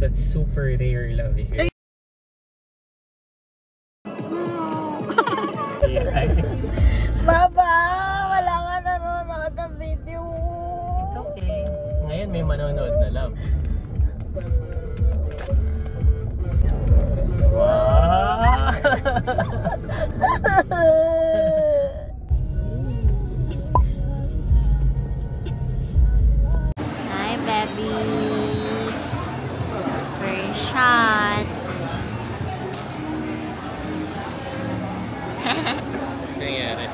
That's super rare love here. Baba! Wala nga nanonood ng video. It's okay. Ngayon may manonood na love. Wow! Hi, baby. First shot. Nangyari.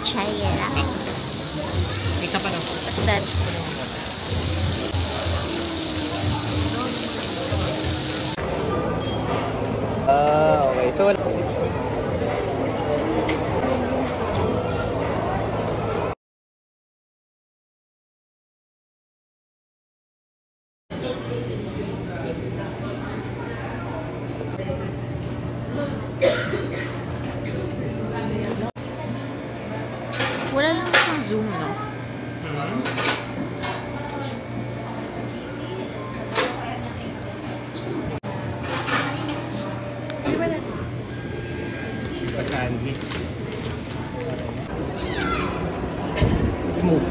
Try it out. Isa pa lang. What's that? Okay. So, Wala lang siyang zoom, no? sandwich. Smooth.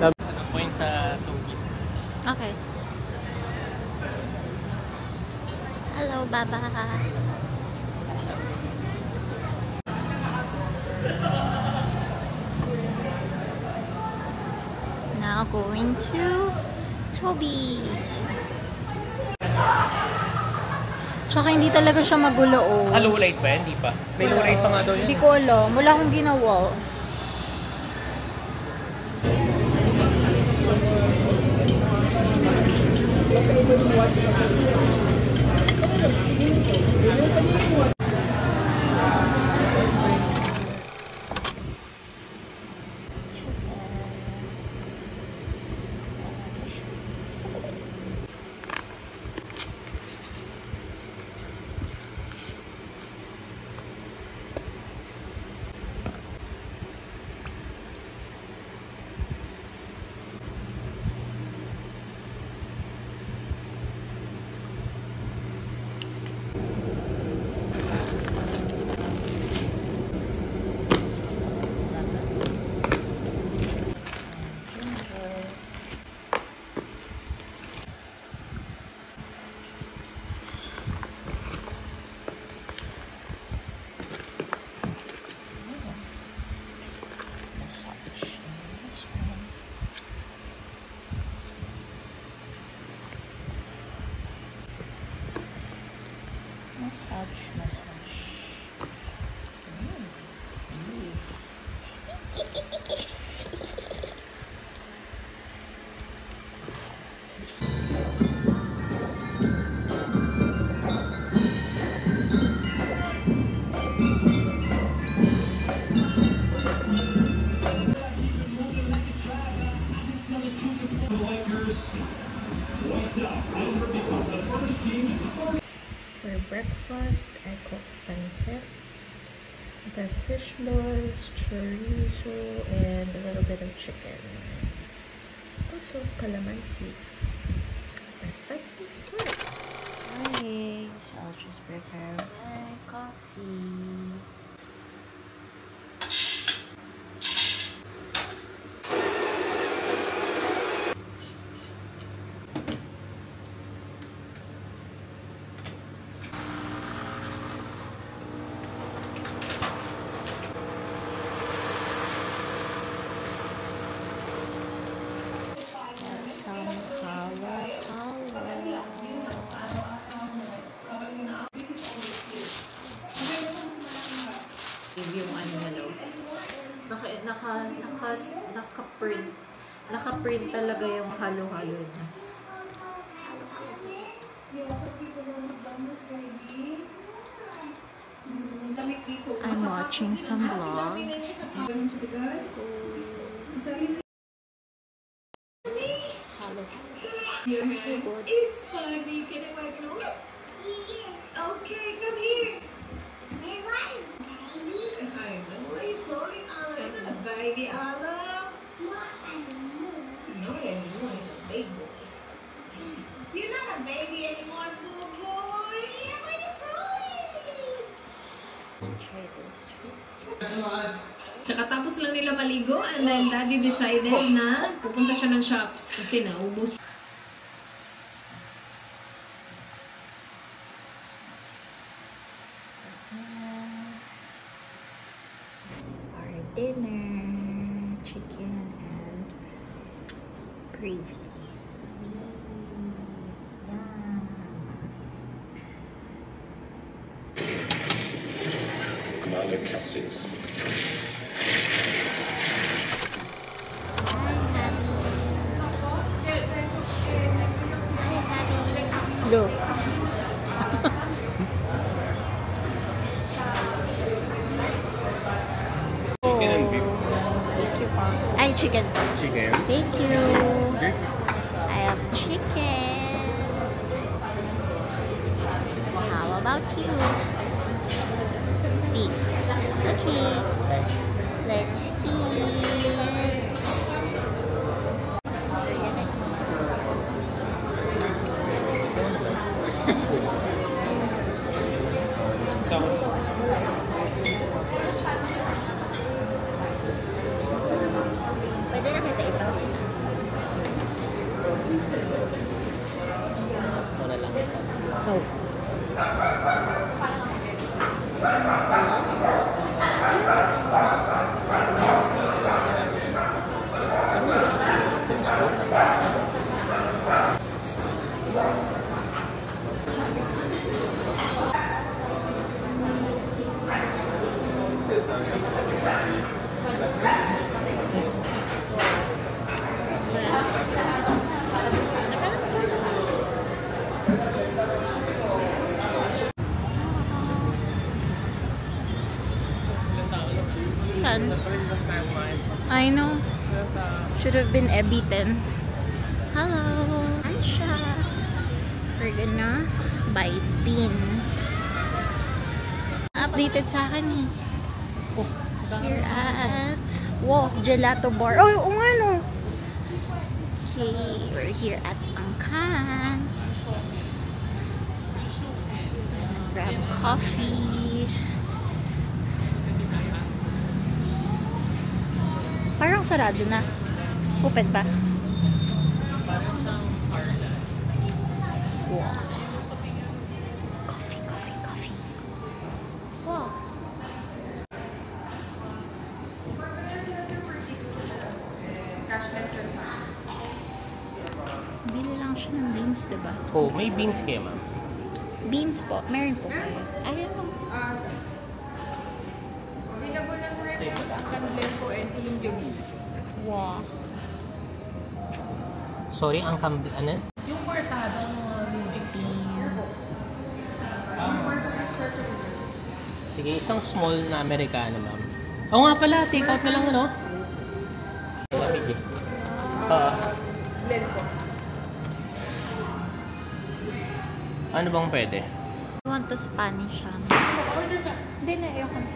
Ano point sa tubig? Okay. Hello, Baba. Now going to Toby's. Tsaka hindi talaga siya magulo, oh. Low light pa yan? Hindi pa. May low light pa nga daw yan. Hindi ko alam. Wala akong ginawa. Massage. For breakfast, I cooked pancit. It has fish balls, chorizo, and a little bit of chicken. Also, calamansi. But that's the soup. Okay, so I'll just prepare my coffee. Yung ano na no? Naka-print talaga yung halo-halo niya. I'm watching some vlogs. Halo. Your hand. It's funny. Can I wipe yours? Okay, come here. I know why you're crawling on. You're not a baby, Olive. No, anymore. He's a big boy. You're not a baby anymore, boo boy. Why are you crawling? Try this. Kakatapos lang nila maligo and then Daddy decided na pupunta siya ng shops kasi naubos. Our dinner, chicken and gravy. Yum. Commander Cassie. Look. Chicken and beef. Thank you, Pop. Ay, chicken. Chicken. Thank you. Beef. I have chicken. How about you? Beef. Okay. Let's eat. Pwede na kita ipakita. Wala lang. Go. Saan? I know. Should have been eaten. Hello. Ansha. We're gonna buy beans. Updated sa akin eh. Here at Gelato Bar. Oh, oo nga no. Okay, we're here at Angkan. Grab coffee. Parang sarado na. Open pa. Wow. Coffee. Wow. Bili lang siya ng beans, diba? Oh, may beans kayo, ma'am. Beans po. Meron po kayo. Ayun o. Available lang rin yung sa Canblend po and yung Jogi. Wow. Sorry, ang ano? Yung portada ng Beans. Sige, isang small na Americano, ma'am. Oo nga pala, take out na lang, ano? Lamig eh. blend po. Ano bang pwede? I want the Spanish one. Order ka. Hindi na, ayoko na.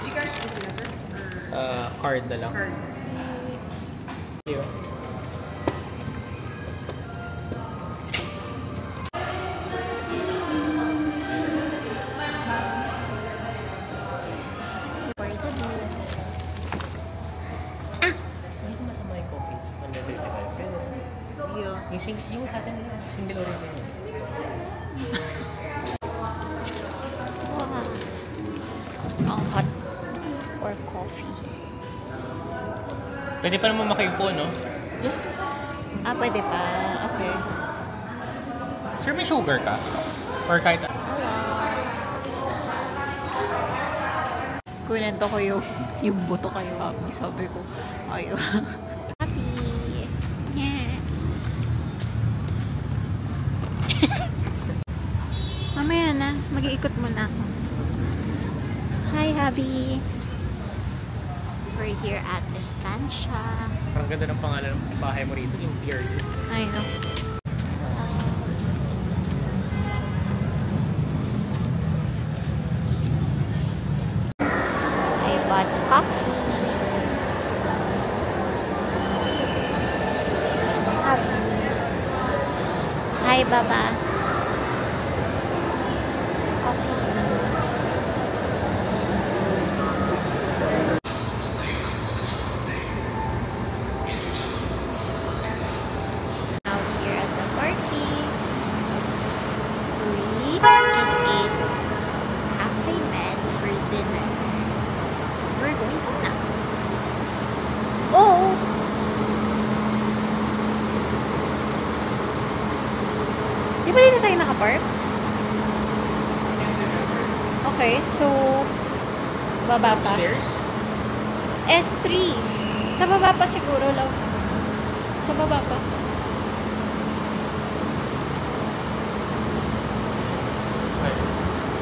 Gcash po sila, sir? Card na lang. Card. Thank you. For the beans. Hindi ko masama yung coffee. 135. Pero yung sa atin, single origin yun. Wow. Ang hot or coffee. Pwede pa naman makaipo, no? Ah, pwede pa. Okay. Sir, may sugar ka? Or kahit... Kunento ko yung buto kayo, Happy. Sabi ko, ayo. Happy. Yeah. Mamaya na. Mag-iikot muna ako. Hi, Happy. We're here at Estancia. Parang ganda ng pangalan ng bahay mo rito, Imperial. I know. I bought coffee. Hi, Baba. Coffee. Out here at the party. So we just ate Happy Med for dinner. We're going home now. Oh! Di ba dito tayo nakapark? Okay, so baba pa. Upstairs? S3. Sa baba pa siguro, love. Sa baba pa.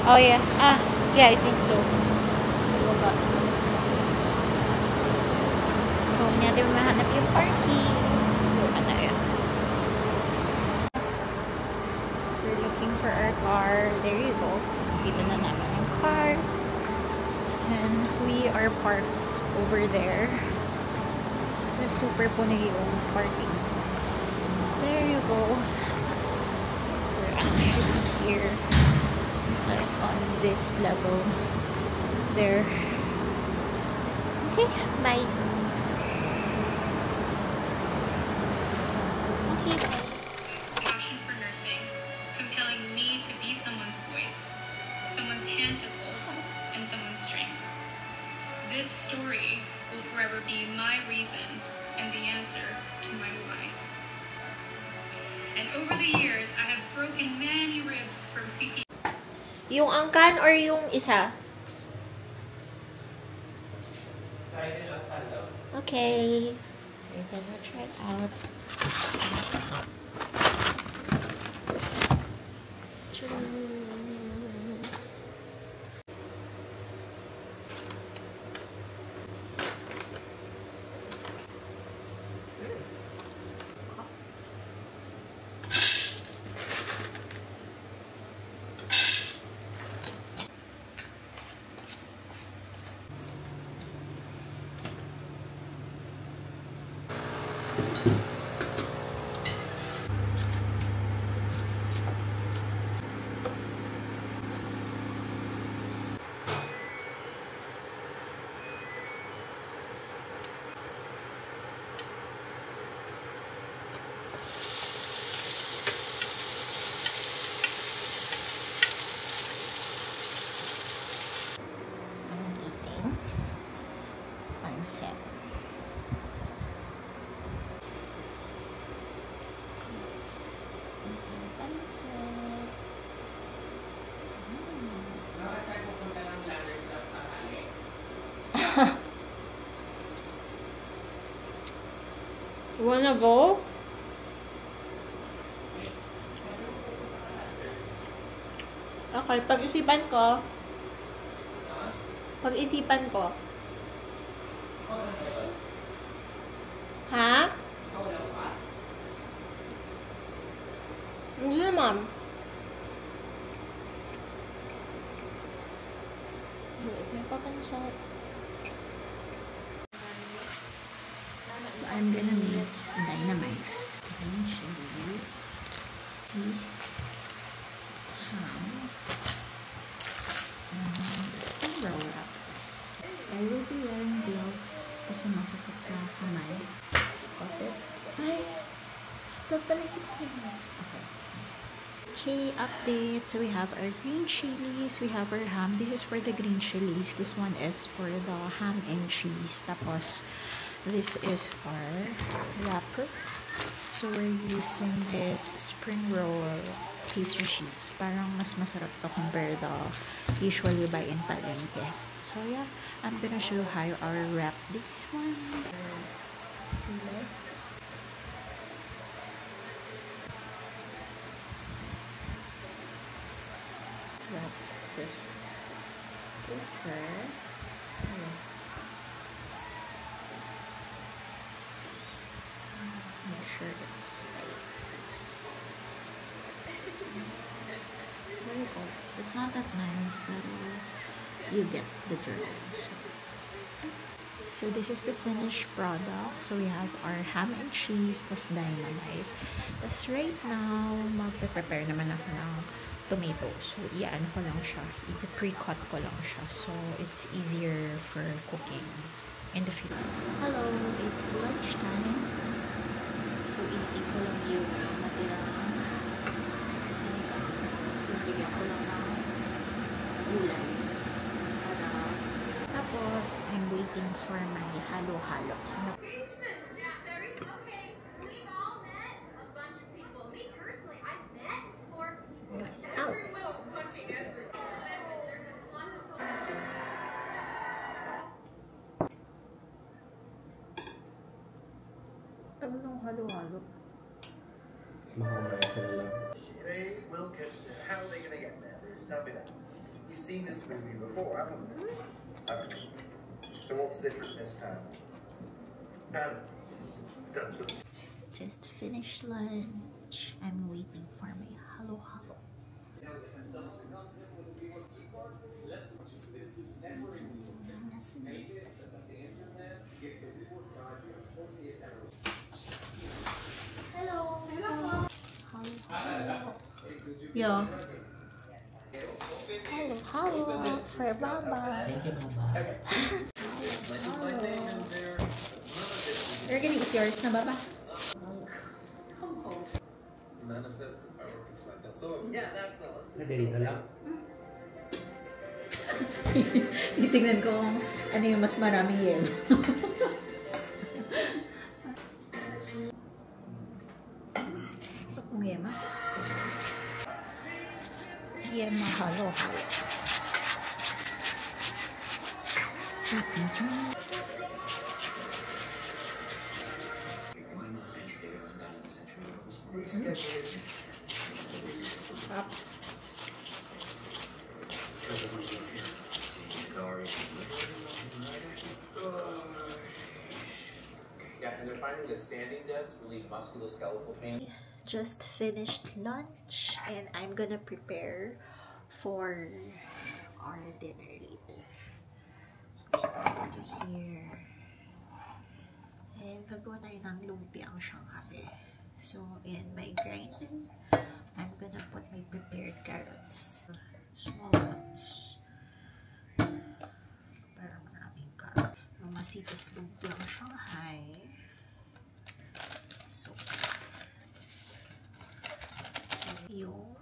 Oh, yeah. Yeah, I think so. Sa baba. So, natin mahanap yung parking. Ano yun? We're looking for our car. There you go. Kita na naman yung car. And we are parked over there. So, super puno yung parking. There you go. We're actually here. Like on this level. There. Okay, bye. Okay, bye. Passion for nursing, compelling me to be someone's voice, someone's hand to hold, and someone's strength. This story will forever be my reason and the answer to my why. And over the years, I have broken many ribs from CPR. Yung angkan or yung isa? Okay. We're gonna try it out. You wanna go? Okay, pag-isipan ko. Pag-isipan ko. Ha? Hindi naman. May pakansat. So I'm gonna make dynamite. Green chili, cheese, ham, and spring roll wrappers. I will be wearing gloves kasi masakit sa kamay. Got it? Ay! Okay, update. So we have our green chilies, we have our ham. This is for the green chilies. This one is for the ham and cheese. Tapos, this is our wrapper. So we're using this spring roll pastry sheets. Parang mas masarap to compare the usual you buy in palengke. So yeah, I'm gonna show how I wrap this one. Wrap this picture. shirts. Very cool. It's not that nice, but you get the drill. So this is the finished product. So we have our ham and cheese, tas dynamite. Tas right now, magpe-prepare naman ako ng tomatoes. So i-ano ko lang siya, i-pre-cut ko lang siya. So it's easier for cooking in the future. Hello, it's lunchtime. So i-eat ko lang yung natirang sinigang. So bigyan ko lang ng gulay. Tapos, I'm waiting for my halo-halo. Tagal ng halo-halo. They will get there. How are they going to get there? Just tell me that. You've seen this movie before, haven't you? Haven't. So what's different this time? That's what's... Just finished lunch. I'm waiting for my halo-halo. Hello. Halo-halo. Yeah. Halo-halo for Baba. Thank you, Baba. You're gonna eat yours na, Baba? Manifest the power of flight. That's all. Yeah, that's all. Dito lang. Titignan ko kung ano yung mas maraming yelo. Ito kung yema. Yema halo-halo. Up. Yeah, and they're finding that standing desks relieve musculoskeletal pain. Just finished lunch and I'm gonna prepare for our dinner later. So I'm just gonna go here. And gagawa tayo ng lumpiang Shanghai. So in my grind, I'm gonna put my prepared carrots. Small ones. Para maraming carrot. Mamasitas lumpiang Shanghai. So, yung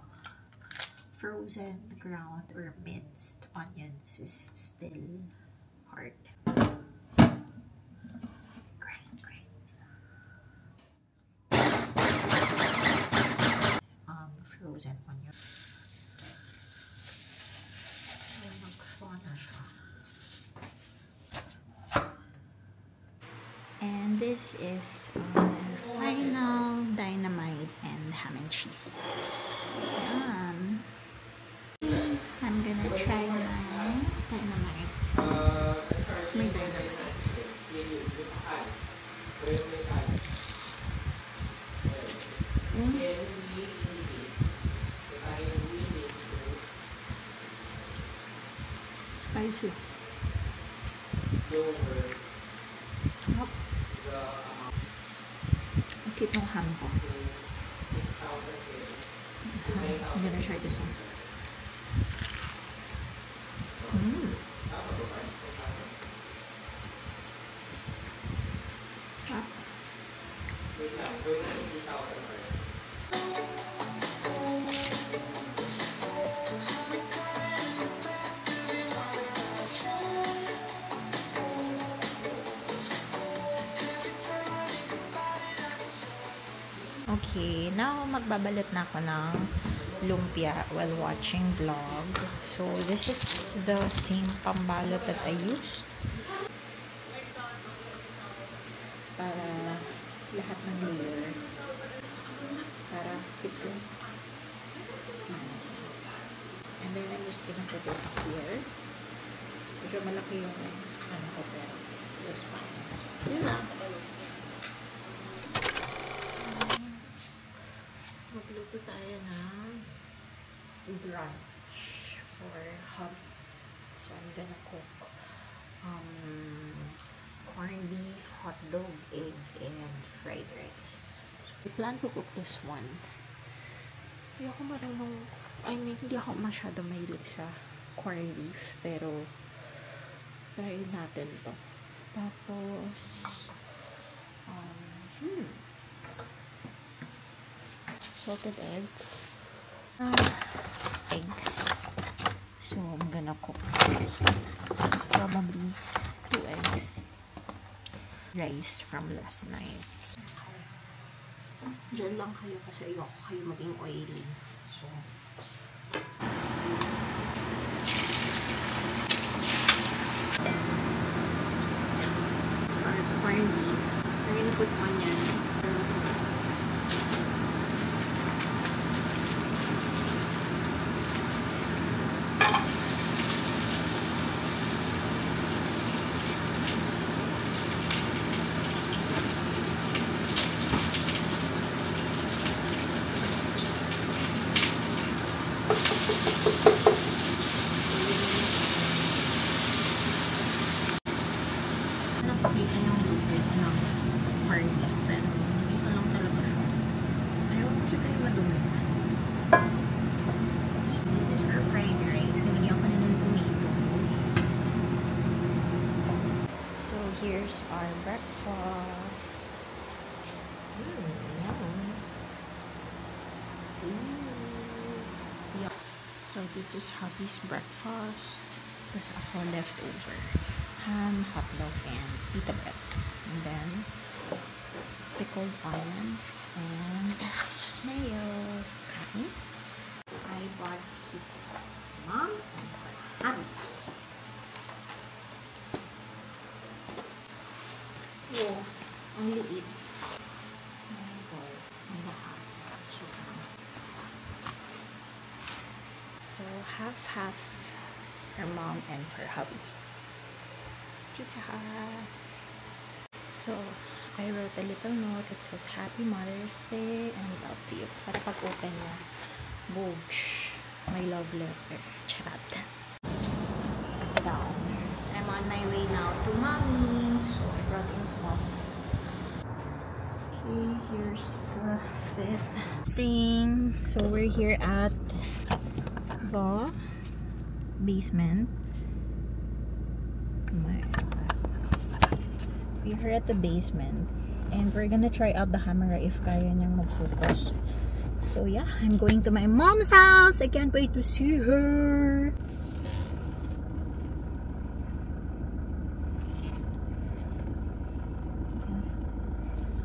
frozen ground or minced onions is still hard. Frozen onion. Ay, mag-thaw na siya. And this is our final dynamite and ham and cheese. Yum. I'm gonna try my dynamite. This is my dynamite. Spicy. Hop. I'll keep no ham ko. I'm gonna try this one. Hop. Okay, now magbabalot na ako ng lumpia while watching vlog. So, this is the same pambalot that I used. Para lahat ng layer. Para secure. And then I'm just gonna put it here. Medyo malaki yung ano ko, pero it's fine. Yun lang. hot dog, egg, and fried rice. I plan to cook this one. Hindi ako marunong, hindi ako masyado mahilig sa corned beef, pero try natin to. Tapos, salted egg, eggs. So, I'm gonna cook probably 2 eggs. Rice from last night. So, dyan lang kayo kasi ayoko kayo maging oily. So, our corned beef. We're gonna put onion. Nakikita yung lupit ng corned beef, pero isa lang talaga siya. Ayaw kasi kayo madumi. This is our fried rice. Nilagyan ko na ng tomatoes. So here's our breakfast. Yum. Yum. So this is hubby's breakfast. Tapos ako leftover. Ham, hot dog, and pita bread. And then, pickled onions, and mayo. Kain. I bought his mom and for hubby. Oh, ang liit. So, half for mom and for hubby. So, I wrote a little note that says Happy Mother's Day and love you. Para pag-open na, boosh, my love letter. Chat. Down. I'm on my way now to mommy. So, I brought in stuff. Okay, here's the fifth thing. So, we're here at the basement. We're at the basement and we're gonna try out the camera if kaya niyang mag-focus. So yeah, I'm going to my mom's house. I can't wait to see her.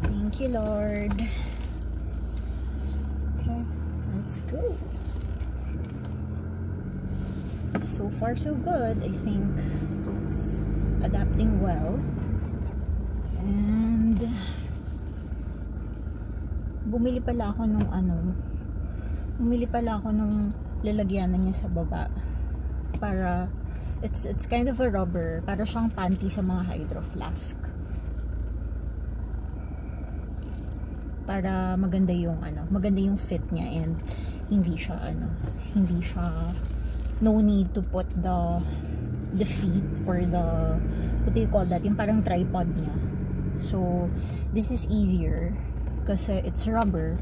Thank you, Lord. Okay, let's go. So far so good. I think it's adapting well. And bumili pala ako nung lalagyanan niya sa baba para it's kind of a rubber, para siyang panty sa mga hydro flask, para maganda yung fit niya and hindi siya no need to put the feet or the, what do you call that, yung parang tripod niya. So this is easier kasi it's rubber,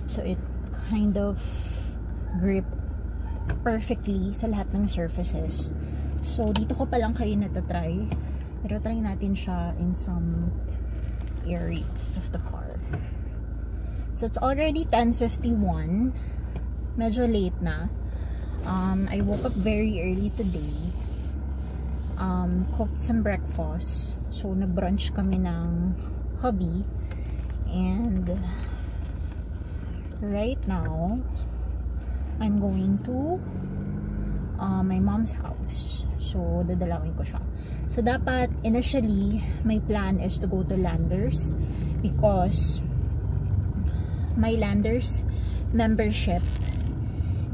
so it kind of grip perfectly sa lahat ng surfaces. So dito ko pa lang kayo natatry, pero try natin siya in some areas of the car. So it's already 10:51, medyo late na. I woke up very early today. Cooked some breakfast. So, nag-brunch kami ng hubby. And right now, I'm going to my mom's house. So, dadalawin ko siya. So, dapat, initially, my plan is to go to Landers because my Landers membership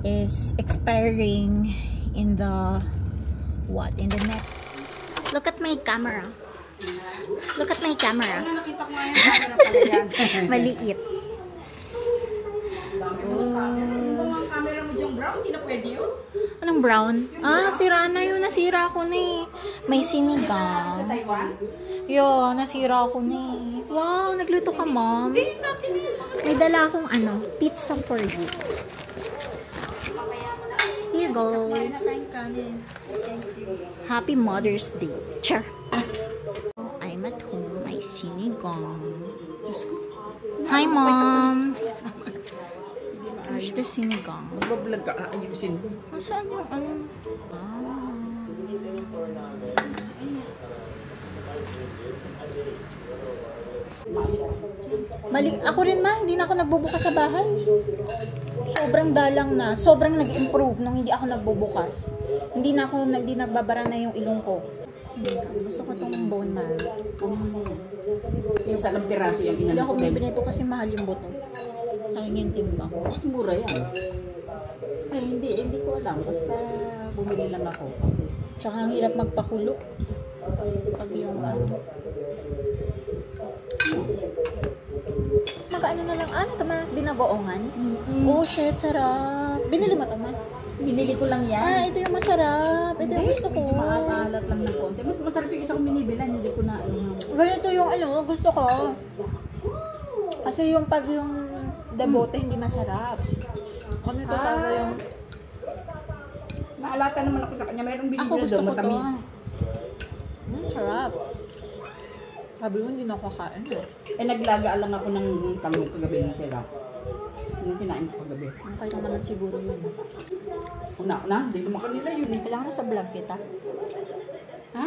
is expiring in the next. Look at my camera. Look at my camera. Nakita ko nga yung camera pala yan. Maliit. Dami mo ng camera. Ano bang ang camera mo diyang brown? Hindi na pwede yun? Anong brown? Ah, sira na yun. Nasira ko na eh. May sinigang. Sa Taiwan? Yo, nasira ko na eh. Wow, nagluto ka, mom. May dala akong pizza for you. Here you go. Happy Mother's Day. Char. I'm at home. May sinigang. Hi, mom. Where's the sinigang? Magbablog ka, aayusin mo. Saan yung Mali, ako rin ma, hindi na ako nagbubukas sa bahay. Sobrang dalang na. Sobrang nag-improve nung hindi ako nagbubukas. Hindi nagbabara na yung ilong ko. Sinigang. Gusto ko itong bone marrow. Yung salang piraso yung Hindi ako inanong. bibili ito kasi mahal yung buto. Sayang yung timbang. Mas mura yan. Ay, hindi ko alam. Basta bumili lang ako. Kasi Tsaka ang hirap magpakulo. Pag yung Magkaano na lang. Ano ito ma? Binagoongan? Oh shit, sarap. Binili mo ito ma? binili ko lang yan. Ah, ito yung masarap. Ito yung gusto ko. Medyo makakalat lang ng konti. Mas masarap yung isang binibilan. Hindi ko na Ganito yung gusto ko. Kasi yung pag yung dabote hindi masarap. Ano ito talaga yung... Naalata naman ako sa kanya. Mayroong Ako binibila gusto daw ko to. matamis. Sarap. Sabi mo, hindi na ako kakain eh. Naglaga lang ako ng talong kagabi na sila. Yung kinain ko kagabi. Okay lang naman siguro yun. Una, hindi naman kanila yun. Kailangan na sa vlog kita. Ha?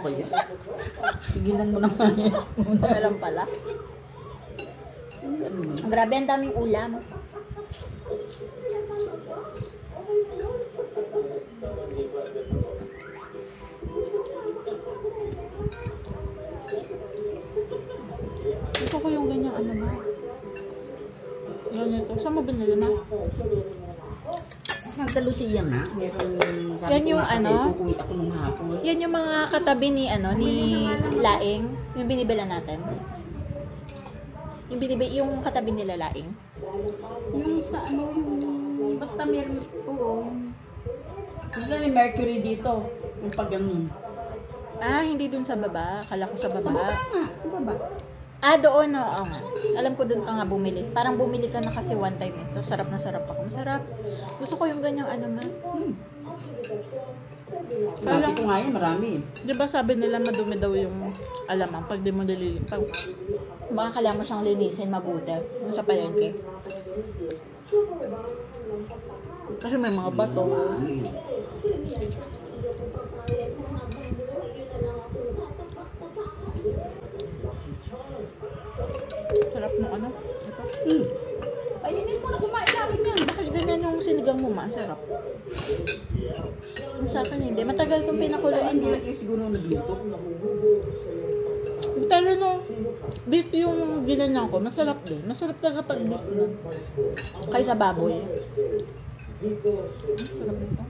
Ba yan? Sigilan mo naman yan. Ano lang pala. Ano ba? Grabe, ang daming ulam. Gusto ko yung ganyang ma. Ganito. Saan mo binili ma? Sa Santa Lucia nga, meron sabi Yan ko yung nga kasi ano? kukuwi ako nung hapon. Yan yung mga katabi ni ni Laing. Yung binibila natin. Yung katabi nila Laing. Yung sa yung basta meron, oo. Basta may Mercury dito. Yung pag ganun. Ah, hindi dun sa baba. Kala ko sa Sa baba baba. nga, sa baba. Ah, doon, oo nga. Alam ko doon ka nga bumili. Parang bumili ka na kasi one time eh. So, sarap na sarap ako. Masarap. Gusto ko yung ganyang ma. Sabi ko nga yan, marami. Di ba sabi nila madumi daw yung alamang pag di mo nililim. Pag baka kailangan mo siyang linisin mabuti. Yung sa palengke. Kasi may mga bato. Sarap mo ito. Ayinin mo na kumain namin yan. Bakit ganyan yung sinigang mo ma? Ang sarap. Yung sa akin hindi. Matagal kong pinakuluan Hindi mo. lang yung siguro nagluto. Pero no, beef yung ginanyan ko, masarap din. Masarap talaga pag beef na. Kaysa baboy. Sarap nito.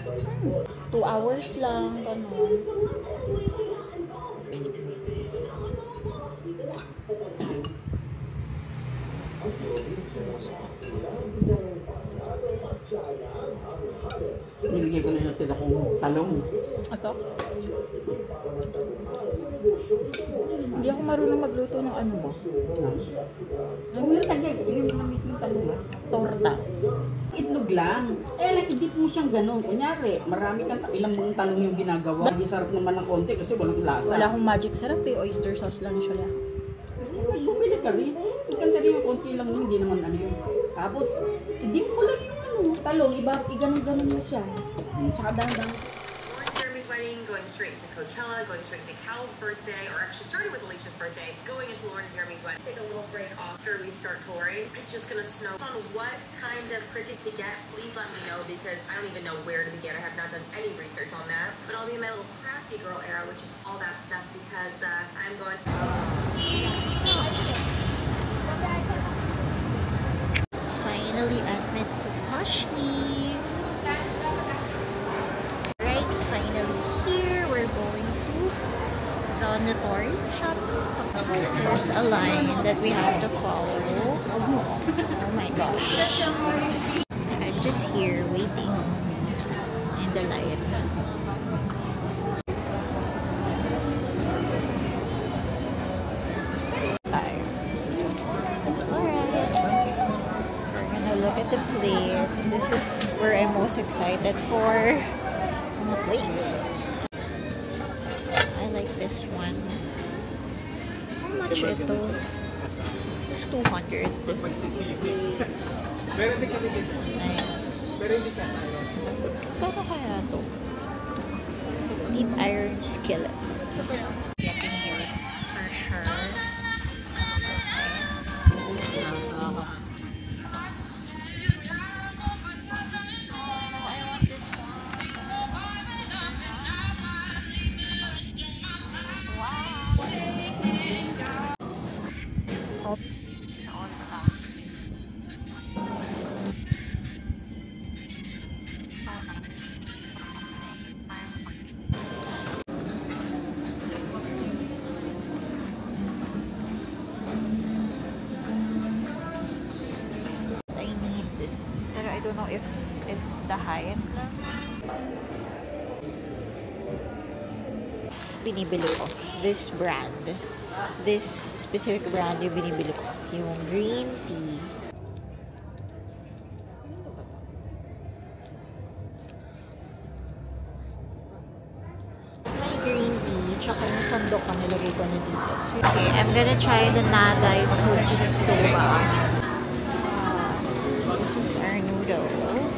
2 hours lang, gano'n. Nilagay ko na natin akong talong. Ito? Hindi ako marunong magluto ng mo. Ano yung tagay? Yung mga mismo talong ha? Torta. Itlog lang. Lang, idip mo siyang gano'n. Kunyari, marami kang ilang mong talong yung ginagawa. Hindi sarap naman ng konti kasi walang lasa. Wala akong magic sarap eh. Oyster sauce lang siya. Bumili ka rin. Ikanta rin yung konti lang yun. Hindi naman yun. Tapos, idip mo lang yung talong. Iganong-ganon mo siya. Tsaka dahan-dahan. Jeremy's wedding, going straight to Coachella, going straight to Cal's birthday, or actually starting with Alicia's birthday, going into Lauren and Jeremy's wedding. Take a little break after we start touring. It's just gonna snow. On what kind of cricket to get, please let me know because I don't even know where to begin. I have not done any research on that. But I'll be in my little crafty girl era, which is all that stuff because I'm going to... Finally at Mitsukoshni. Right, finally here. We're going to the Notori shop. So there's a line that we have to follow. Oh my gosh. So I'm just here waiting in the line. Look at the plates. This is where I'm most excited for. Mga plates. I like this one. How much ito? This is 200. This is nice. Kano kaya ito? Deep iron skillet. Getting here for sure. This is nice. I don't know if it's the high-end lang. Binibili ko this brand. This specific brand yung binibili ko. Yung green tea. May green tea. Tsaka yung sandok ang nilagay ko na dito. Okay, I'm gonna try the Naday Fuji Soba. This is our noodles.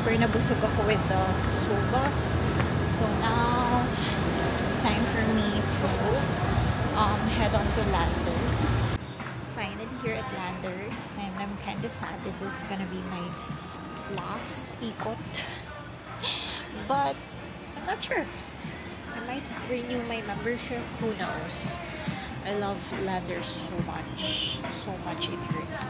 Super nabusog ako with the soba. So now it's time for me to head on to Landers. Finally here at Landers, and I'm kind of sad this is gonna be my last ikot. But I'm not sure. I might renew my membership. Who knows? I love Landers so much. So much it hurts.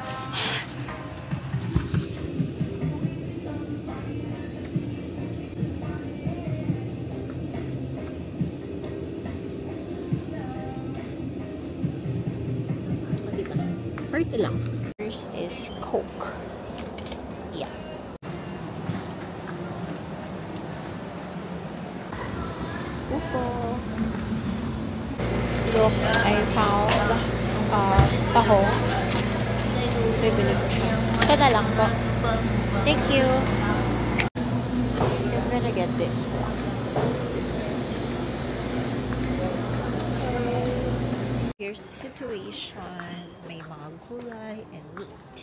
Ito lang. First is Coke. Yeah. Upo. Look, I found taho. So, ibili ko siya. Ito na lang po. Thank you. I'm gonna get this one. Here's the situation. May mga gulay and meat.